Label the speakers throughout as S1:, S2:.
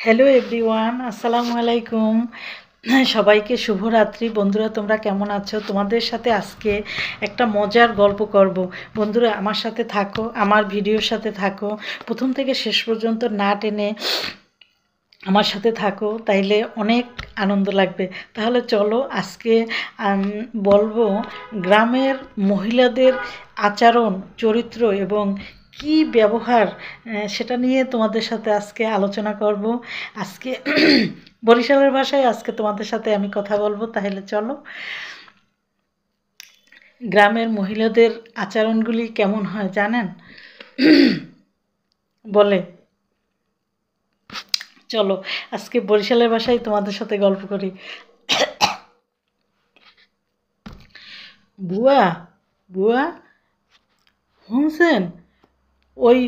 S1: Hello everyone, আসসালামু আলাইকুম। সবাইকে শুভরাত্রি। বন্ধুরা, তোমরা কেমন আছো? তোমাদের সাথে আজকে একটা মজার গল্প করব। বন্ধুরা, আমার সাথে থাকো, আমার ভিডিওর সাথে থাকো, প্রথম থেকে শেষ পর্যন্ত না টেনে আমার সাথে থাকো, তাইলে অনেক আনন্দ লাগবে। তাহলে চলো আজকে বলবো গ্রামের মহিলাদের আচরণ, চরিত্র এবং কি ব্যবহার, সেটা নিয়ে তোমাদের সাথে আজকে আলোচনা করব। আজকে বরিশালের ভাষায় আজকে তোমাদের সাথে আমি কথা বলবো। তাহলে চলো, গ্রামের মহিলাদের আচরণগুলি কেমন হয় জানেন? বলে চলো আজকে বরিশালের ভাষায় তোমাদের সাথে গল্প করি। বুয়া, বুয়া শুনছেন? ওই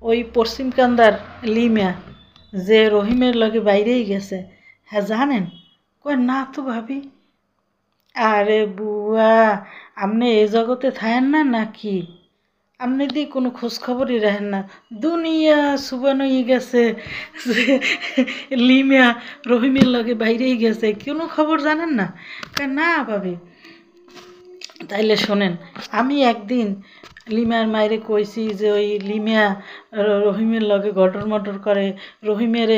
S1: ওই পশ্চিমকান্দার লিমিয়া যে রহিমের লগে বাইরেই গেছে, হ্যাঁ জানেন? কয় না তো ভাবি। আরে বুয়া, আপনি এ জগতে থাকেন না নাকি? আপনি দিয়ে কোনো খোঁজখবরই রাখেন না। দুনিয়া সুবানই গেছে যে লিমিয়া রহিমের লগে বাইরেই গেছে, কোনো খবর জানেন না? কয় না ভাবি। তাইলে শোনেন, আমি একদিন লিমার মায়েরে কইছি যে ওই লিমিয়া রহিমের লগে গটর মটর করে, রহিমের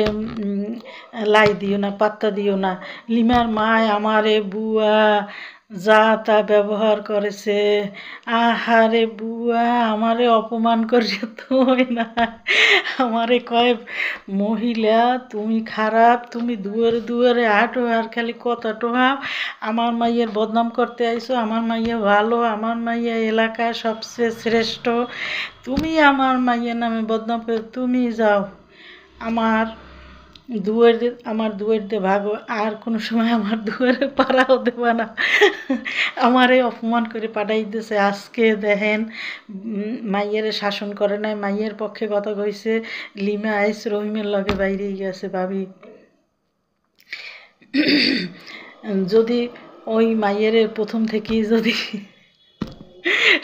S1: লাই দিও না, পাত্তা দিও না। লিমার মায় আমারে বুয়া যা তা ব্যবহার করেছে। আহারে বুয়া, আমারে অপমান করিয়া তো হয় না। আমারে কয়, মহিলা তুমি খারাপ, তুমি দুয়ারে দুয়ারে হাঁটো আর খালি কথা টোহাও, আমার মাইয়ের বদনাম করতে আইছো, আমার মাইয়া ভালো, আমার মাইয়া এলাকায় সবচেয়ে শ্রেষ্ঠ, তুমি আমার মাইয়ের নামে বদনাম করে তুমি যাও, আমার দুয়ার দিয়ে ভাগো, আর কোনো সময় আমার দুয়ারে পাড়াও দেবা না। আমারে অপমান করে পাঠাই দিয়েছে। আজকে দেখেন, মাইয়ের শাসন করে নাই, মাইয়ের পক্ষে কথা কইছে, লিমা আইস রহিমের লগে বাইরেই গেছে। ভাবি, যদি ওই মাইয়ের প্রথম থেকেই যদি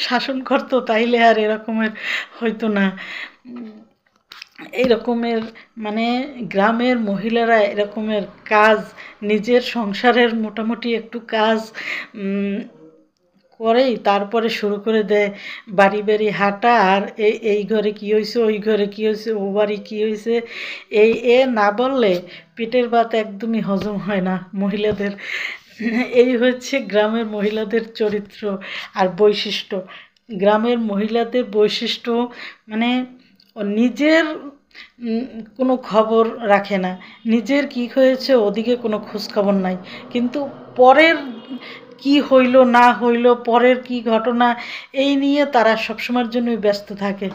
S1: শাসন করতো তাইলে আর এরকমের হইতো না। এইরকমের মানে গ্রামের মহিলারা এরকমের কাজ, নিজের সংসারের মোটামুটি একটু কাজ করেই তারপরে শুরু করে দেয় বাড়ি বাড়ি হাঁটা, আর এই ঘরে কী হয়েছে, ওই ঘরে কী হয়েছে, ও বাড়ি কী হয়েছে, এ না বললে পেটের ভাত একদমই হজম হয় না মহিলাদের। এই হচ্ছে গ্রামের মহিলাদের চরিত্র আর বৈশিষ্ট্য। গ্রামের মহিলাদের বৈশিষ্ট্য মানে নিজের কোনো খবর রাখে না, নিজের কি হয়েছে ওদিকে কোনো খোঁজ খবর নাই, কিন্তু পরের কি হইল না হইল, পরের কি ঘটনা, এই নিয়ে তারা সবসময়ের জন্যই ব্যস্ত থাকে।